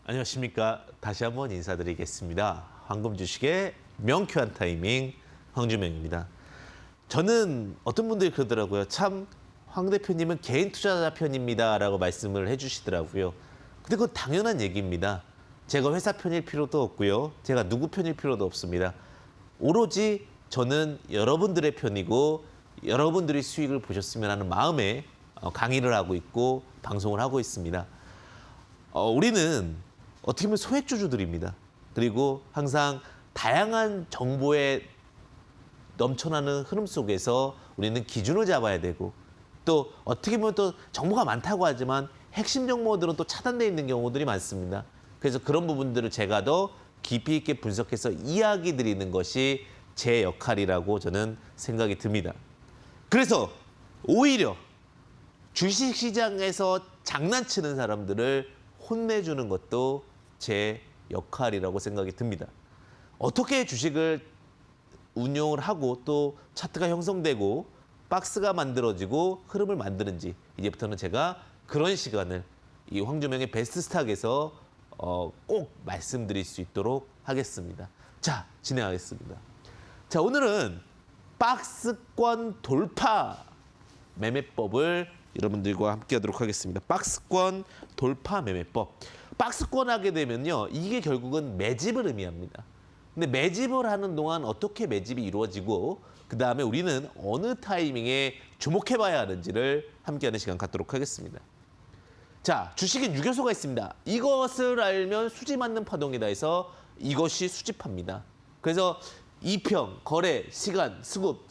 안녕하십니까. 다시 한번 인사드리겠습니다. 황금 주식의 명쾌한 타이밍 황주명입니다. 저는 어떤 분들이 그러더라고요. 참 황 대표님은 개인 투자자 편입니다 라고 말씀을 해주시더라고요. 근데 그건 당연한 얘기입니다. 제가 회사 편일 필요도 없고요. 제가 누구 편일 필요도 없습니다. 오로지 저는 여러분들의 편이고 여러분들이 수익을 보셨으면 하는 마음에 강의를 하고 있고 방송을 하고 있습니다. 우리는 어떻게 보면 소액주주들입니다. 그리고 항상 다양한 정보에 넘쳐나는 흐름 속에서 우리는 기준을 잡아야 되고 또 어떻게 보면 또 정보가 많다고 하지만 핵심 정보들은 또 차단되어 있는 경우들이 많습니다. 그래서 그런 부분들을 제가 더 깊이 있게 분석해서 이야기 드리는 것이 제 역할이라고 저는 생각이 듭니다. 그래서 오히려 주식시장에서 장난치는 사람들을 혼내주는 것도 제 역할이라고 생각이 듭니다. 어떻게 주식을 운용을 하고 또 차트가 형성되고 박스가 만들어지고 흐름을 만드는지 이제부터는 제가 그런 시간을 이 황주명의 베스트 스탁에서 꼭 말씀드릴 수 있도록 하겠습니다. 자, 진행하겠습니다. 자, 오늘은 박스권 돌파 매매법을 여러분들과 함께 하도록 하겠습니다. 박스권 돌파 매매법. 박스권 하게 되면요. 이게 결국은 매집을 의미합니다. 근데 매집을 하는 동안 어떻게 매집이 이루어지고 그다음에 우리는 어느 타이밍에 주목해봐야 하는지를 함께하는 시간 갖도록 하겠습니다. 자, 주식엔 유교소가 있습니다. 이것을 알면 수지 맞는 파동이다 해서 이것이 수집합니다. 그래서 이평, 거래, 시간, 수급,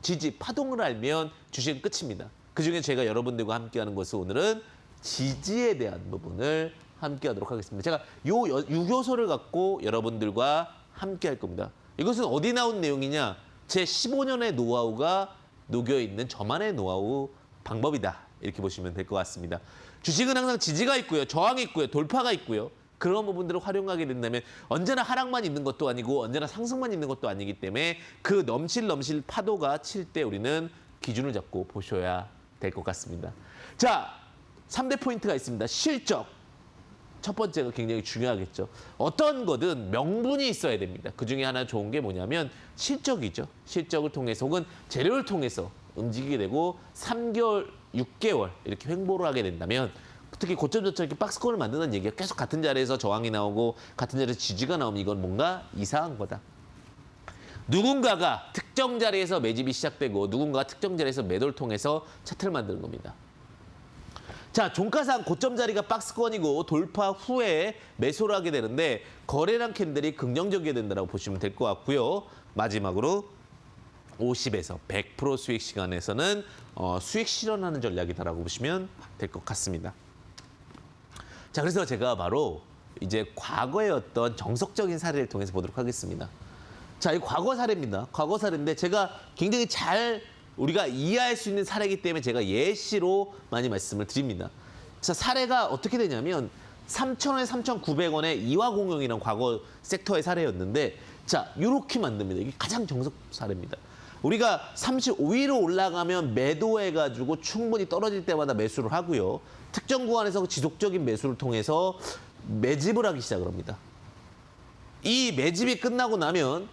지지, 파동을 알면 주식은 끝입니다. 그중에 제가 여러분들과 함께하는 것은 오늘은 지지에 대한 부분을 함께하도록 하겠습니다. 제가 요 유교소를 갖고 여러분들과 함께할 겁니다. 이것은 어디 나온 내용이냐? 제 15년의 노하우가 녹여있는 저만의 노하우 방법이다. 이렇게 보시면 될 것 같습니다. 주식은 항상 지지가 있고요. 저항이 있고요. 돌파가 있고요. 그런 부분들을 활용하게 된다면 언제나 하락만 있는 것도 아니고 언제나 상승만 있는 것도 아니기 때문에 그 넘실 파도가 칠 때 우리는 기준을 잡고 보셔야 될 것 같습니다. 자, 3대 포인트가 있습니다. 실적. 첫 번째가 굉장히 중요하겠죠. 어떤 거든 명분이 있어야 됩니다. 그중에 하나 좋은 게 뭐냐면 실적이죠. 실적을 통해서 혹은 재료를 통해서 움직이게 되고 3개월, 6개월 이렇게 횡보를 하게 된다면 특히 고점 저점 이렇게 박스권을 만드는 얘기가 계속 같은 자리에서 저항이 나오고 같은 자리에서 지지가 나오면 이건 뭔가 이상한 거다. 누군가가 특정 자리에서 매집이 시작되고 누군가가 특정 자리에서 매도를 통해서 차트를 만드는 겁니다. 자, 종가상 고점 자리가 박스권이고 돌파 후에 매수를 하게 되는데 거래량 캔들이 긍정적이게 된다고 보시면 될 것 같고요. 마지막으로 50에서 100% 수익 시간에서는 수익 실현하는 전략이다라고 보시면 될 것 같습니다. 자, 그래서 제가 바로 이제 과거의 어떤 정석적인 사례를 통해서 보도록 하겠습니다. 자, 이 과거 사례입니다. 과거 사례인데 제가 굉장히 잘 우리가 이해할 수 있는 사례이기 때문에 제가 예시로 많이 말씀을 드립니다. 자, 사례가 어떻게 되냐면 3,000원에 3,900원에 이화공영이라는 과거 섹터의 사례였는데 자, 이렇게 만듭니다. 이게 가장 정석 사례입니다. 우리가 35위로 올라가면 매도해가지고 충분히 떨어질 때마다 매수를 하고요. 특정 구간에서 지속적인 매수를 통해서 매집을 하기 시작을 합니다. 이 매집이 끝나고 나면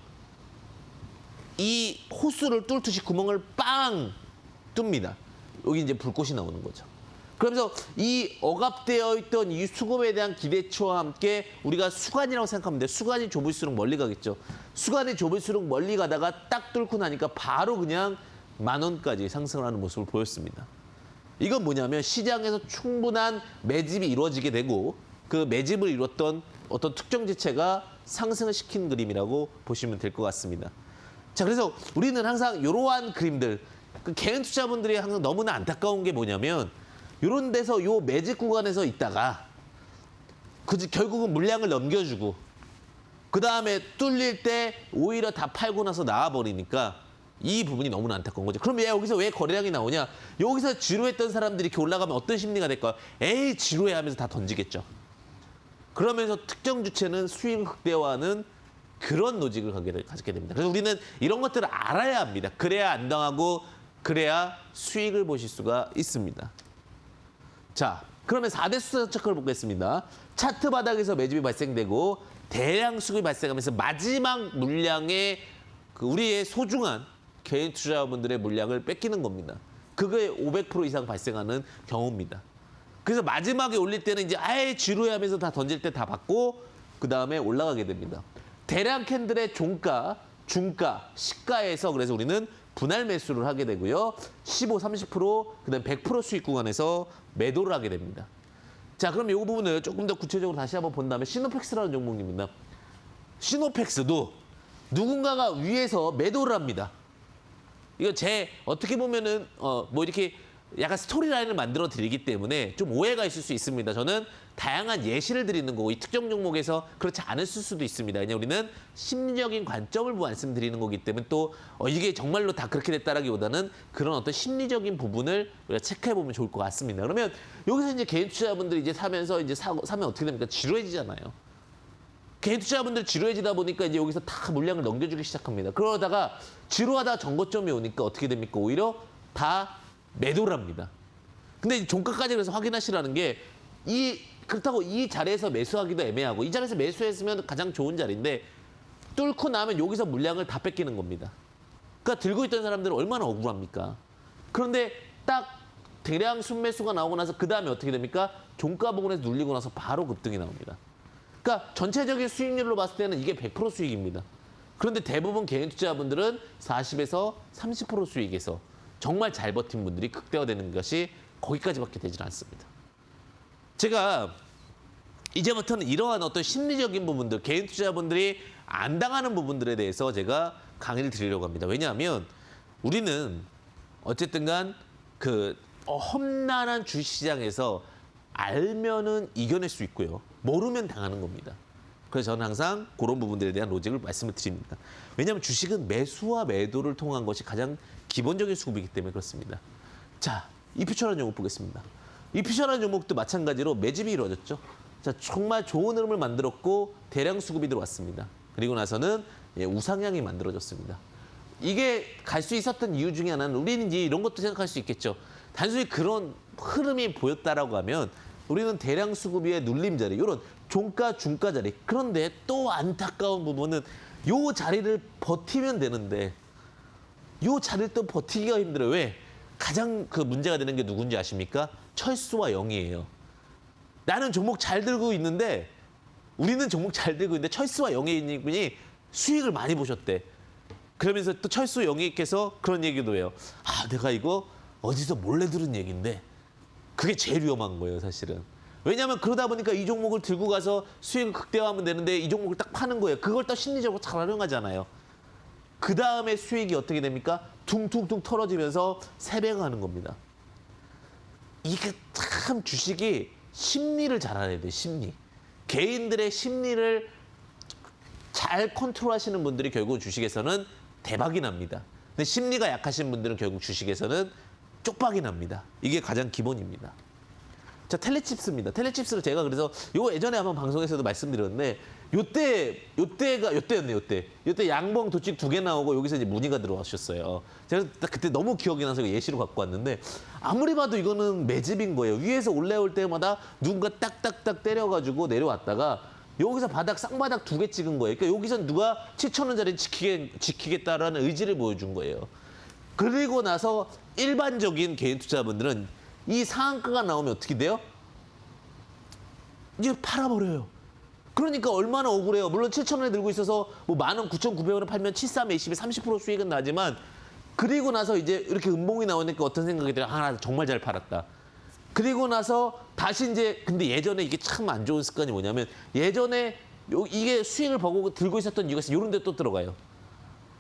이 호수를 뚫듯이 구멍을 빵 뚫습니다. 여기 이제 불꽃이 나오는 거죠. 그러면서 이 억압되어 있던 이 수급에 대한 기대치와 함께 우리가 수간이라고 생각하면 돼요. 수간이 좁을수록 멀리 가겠죠. 수간이 좁을수록 멀리 가다가 딱 뚫고 나니까 바로 그냥 10,000원까지 상승을 하는 모습을 보였습니다. 이건 뭐냐면 시장에서 충분한 매집이 이루어지게 되고 그 매집을 이뤘던 어떤 특정 지체가 상승을 시킨 그림이라고 보시면 될 것 같습니다. 자, 그래서 우리는 항상 이러한 그림들, 그 개인 투자분들이 항상 너무나 안타까운 게 뭐냐면 이런 데서 요 매집 구간에서 있다가 결국은 물량을 넘겨주고 그 다음에 뚫릴 때 오히려 다 팔고 나서 나와버리니까 이 부분이 너무나 안타까운 거죠. 그럼 여기서 왜 거래량이 나오냐? 여기서 지루했던 사람들이 이렇게 올라가면 어떤 심리가 될까요? 에이, 지루해 하면서 다 던지겠죠. 그러면서 특정 주체는 수익을 극대화하는 그런 노직을 가지게 됩니다. 그래서 우리는 이런 것들을 알아야 합니다. 그래야 안 당하고 그래야 수익을 보실 수가 있습니다. 자, 그러면 4대 수사 체크를 보겠습니다. 차트 바닥에서 매집이 발생되고 대량 수급이 발생하면서 마지막 물량의 우리의 소중한 개인 투자자분들의 물량을 뺏기는 겁니다. 그게 500% 이상 발생하는 경우입니다. 그래서 마지막에 올릴 때는 이제 아예 지루해하면서 다 던질 때 다 받고 그 다음에 올라가게 됩니다. 대량 캔들의 종가, 중가, 시가에서 그래서 우리는 분할 매수를 하게 되고요. 15, 30%, 그다음 100% 수익 구간에서 매도를 하게 됩니다. 자, 그럼 이 부분을 조금 더 구체적으로 다시 한번 본다면 시노펙스라는 종목입니다. 시노펙스도 누군가가 위에서 매도를 합니다. 이거 어떻게 보면은 뭐 이렇게 약간 스토리라인을 만들어 드리기 때문에 좀 오해가 있을 수 있습니다. 저는 다양한 예시를 드리는 거고 이 특정 종목에서 그렇지 않을 수도 있습니다. 왜냐하면 우리는 심리적인 관점을 말씀드리는 거기 때문에 또 이게 정말로 다 그렇게 됐다라기보다는 그런 어떤 심리적인 부분을 우리가 체크해 보면 좋을 것 같습니다. 그러면 여기서 이제 개인 투자자분들이 이제 사면서 이제 사면 어떻게 됩니까? 지루해지잖아요. 개인 투자자분들 지루해지다 보니까 이제 여기서 다 물량을 넘겨주기 시작합니다. 그러다가 지루하다 정고점이 오니까 어떻게 됩니까? 오히려 다 매도를 합니다. 근데 이제 종가까지 그래서 확인하시라는 게 그렇다고 이 자리에서 매수하기도 애매하고 이 자리에서 매수했으면 가장 좋은 자리인데 뚫고 나면 여기서 물량을 다 뺏기는 겁니다. 그러니까 들고 있던 사람들은 얼마나 억울합니까? 그런데 딱 대량 순매수가 나오고 나서 그 다음에 어떻게 됩니까? 종가 부분에서 눌리고 나서 바로 급등이 나옵니다. 그러니까 전체적인 수익률로 봤을 때는 이게 100% 수익입니다. 그런데 대부분 개인 투자자분들은 40에서 30% 수익에서 정말 잘 버틴 분들이 극대화되는 것이 거기까지밖에 되질 않습니다. 제가 이제부터는 이러한 어떤 심리적인 부분들, 개인 투자자분들이 안 당하는 부분들에 대해서 제가 강의를 드리려고 합니다. 왜냐하면 우리는 어쨌든 간 험난한 주식시장에서 알면은 이겨낼 수 있고요. 모르면 당하는 겁니다. 그래서 저는 항상 그런 부분들에 대한 로직을 말씀을 드립니다. 왜냐하면 주식은 매수와 매도를 통한 것이 가장 기본적인 수급이기 때문에 그렇습니다. 자, 이퓨처라는 종목 보겠습니다. 이퓨처라는 종목도 마찬가지로 매집이 이루어졌죠. 자, 정말 좋은 흐름을 만들었고 대량 수급이 들어왔습니다. 그리고 나서는 우상향이 만들어졌습니다. 이게 갈 수 있었던 이유 중에 하나는 우리는 이제 이런 것도 생각할 수 있겠죠. 단순히 그런 흐름이 보였다라고 하면 우리는 대량 수급의 눌림 자리, 이런 종가, 중가 자리. 그런데 또 안타까운 부분은 요 자리를 버티면 되는데 요 자리를 또 버티기가 힘들어요. 왜? 가장 문제가 되는 게 누군지 아십니까? 철수와 영이에요. 나는 종목 잘 들고 있는데 우리는 종목 잘 들고 있는데 철수와 영에 있는 분이 수익을 많이 보셨대. 그러면서 또 철수 영희께서 그런 얘기도 해요. 아, 내가 이거 어디서 몰래 들은 얘기인데 그게 제일 위험한 거예요, 사실은. 왜냐하면 그러다 보니까 이 종목을 들고 가서 수익을 극대화하면 되는데 이 종목을 딱 파는 거예요. 그걸 또 심리적으로 잘 활용하잖아요. 그 다음에 수익이 어떻게 됩니까? 퉁퉁퉁 털어지면서 세배가 는 겁니다. 이게 참 주식이 심리를 잘 알아야 돼요, 심리. 개인들의 심리를 잘 컨트롤하시는 분들이 결국 주식에서는 대박이 납니다. 근데 심리가 약하신 분들은 결국 주식에서는 쪽박이 납니다. 이게 가장 기본입니다. 자, 텔레칩스입니다. 텔레칩스를 제가 그래서 요 예전에 한번 방송에서도 말씀드렸는데 요때 양봉 도찍 2개 나오고 여기서 이제 문의가 들어왔었어요. 제가 그때 너무 기억이 나서 예시로 갖고 왔는데 아무리 봐도 이거는 매집인 거예요. 위에서 올라올 때마다 누군가 딱딱딱 때려가지고 내려왔다가 여기서 쌍바닥 2개 찍은 거예요. 그러니까 여기서 누가 7,000원짜리 지키겠다라는 의지를 보여준 거예요. 그리고 나서 일반적인 개인 투자분들은 이 상한가가 나오면 어떻게 돼요? 이제 팔아버려요. 그러니까 얼마나 억울해요. 물론 7,000원에 들고 있어서 뭐 10,900원에 팔면 7320에 30% 수익은 나지만 그리고 나서 이제 이렇게 음봉이 나오니까 어떤 생각이 들어요? 아, 나 정말 잘 팔았다. 그리고 나서 다시 이제 근데 예전에 이게 참 안 좋은 습관이 뭐냐면 예전에 이게 수익을 보고 들고 있었던 이유가 이런 데 또 들어가요.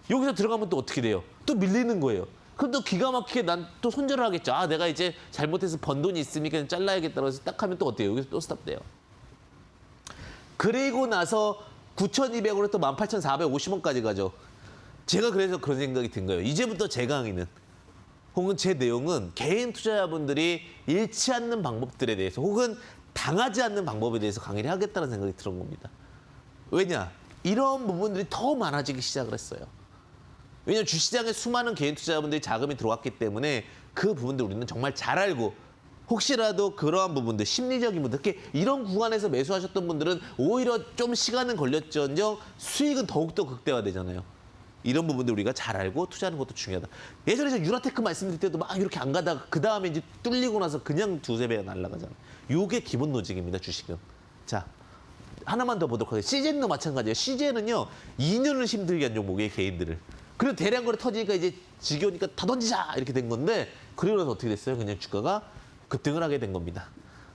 여기서 들어가면 또 어떻게 돼요? 또 밀리는 거예요. 그럼 또 기가 막히게 난 또 손절을 하겠죠. 아, 내가 이제 잘못해서 번 돈이 있으니까 잘라야겠다. 그래서 딱 하면 또 어때요? 여기서 또 스탑돼요. 그리고 나서 9,200원에 또 18,450원까지 가죠. 제가 그래서 그런 생각이 든 거예요. 이제부터 제 강의는 혹은 제 내용은 개인 투자자분들이 잃지 않는 방법들에 대해서 혹은 당하지 않는 방법에 대해서 강의를 하겠다는 생각이 들은 겁니다. 왜냐? 이런 부분들이 더 많아지기 시작을 했어요. 왜냐하면 주시장에 수많은 개인 투자자분들이 자금이 들어왔기 때문에 그 부분들 우리는 정말 잘 알고 혹시라도 그러한 부분들, 심리적인 분들, 특히 이런 구간에서 매수하셨던 분들은 오히려 좀 시간은 걸렸지언정 수익은 더욱더 극대화되잖아요. 이런 부분들 우리가 잘 알고 투자하는 것도 중요하다. 예전에 저 유라테크 말씀드릴 때도 막 이렇게 안 가다가 그 다음에 이제 뚫리고 나서 그냥 두세 배가 날아가잖아요. 요게 기본 로직입니다, 주식은. 자, 하나만 더 보도록 하겠습니다. CJN도 마찬가지예요. CJN은요, 2년을 힘들게 한 종목이에요, 개인들을. 그리고 대량 거래 터지니까 이제 지겨우니까 다 던지자! 이렇게 된 건데, 그리고 나서 어떻게 됐어요? 그냥 주가가 급등을 하게 된 겁니다.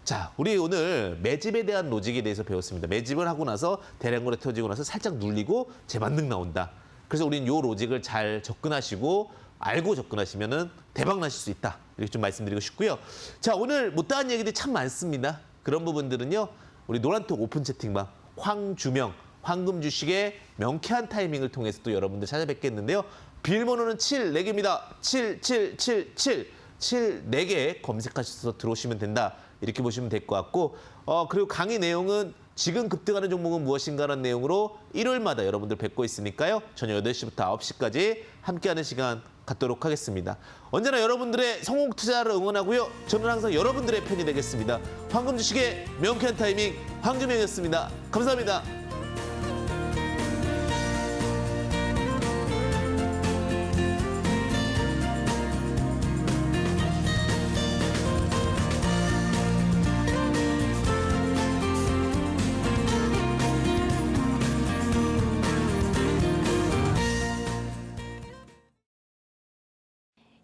자, 우리 오늘 매집에 대한 로직에 대해서 배웠습니다. 매집을 하고 나서 대량 거래 터지고 나서 살짝 눌리고 재반등 나온다. 그래서 우리는 요 로직을 잘 접근하시고 알고 접근하시면은 대박 나실 수 있다. 이렇게 좀 말씀드리고 싶고요. 자, 오늘 못다한 얘기들이 참 많습니다. 그런 부분들은요. 우리 노란톡 오픈 채팅방 황주명 황금 주식의 명쾌한 타이밍을 통해서 또 여러분들 찾아뵙겠는데요. 비밀번호는 74개입니다. 7777 74개 검색하셔서 들어오시면 된다. 이렇게 보시면 될 것 같고 그리고 강의 내용은 지금 급등하는 종목은 무엇인가라는 내용으로 일요일마다 여러분들 뵙고 있으니까요. 저녁 8시부터 9시까지 함께하는 시간 갖도록 하겠습니다. 언제나 여러분들의 성공 투자를 응원하고요. 저는 항상 여러분들의 편이 되겠습니다. 황금 주식의 명쾌한 타이밍 황주명이었습니다. 감사합니다.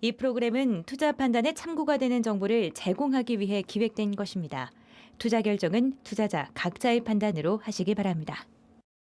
이 프로그램은 투자 판단에 참고가 되는 정보를 제공하기 위해 기획된 것입니다. 투자 결정은 투자자 각자의 판단으로 하시기 바랍니다.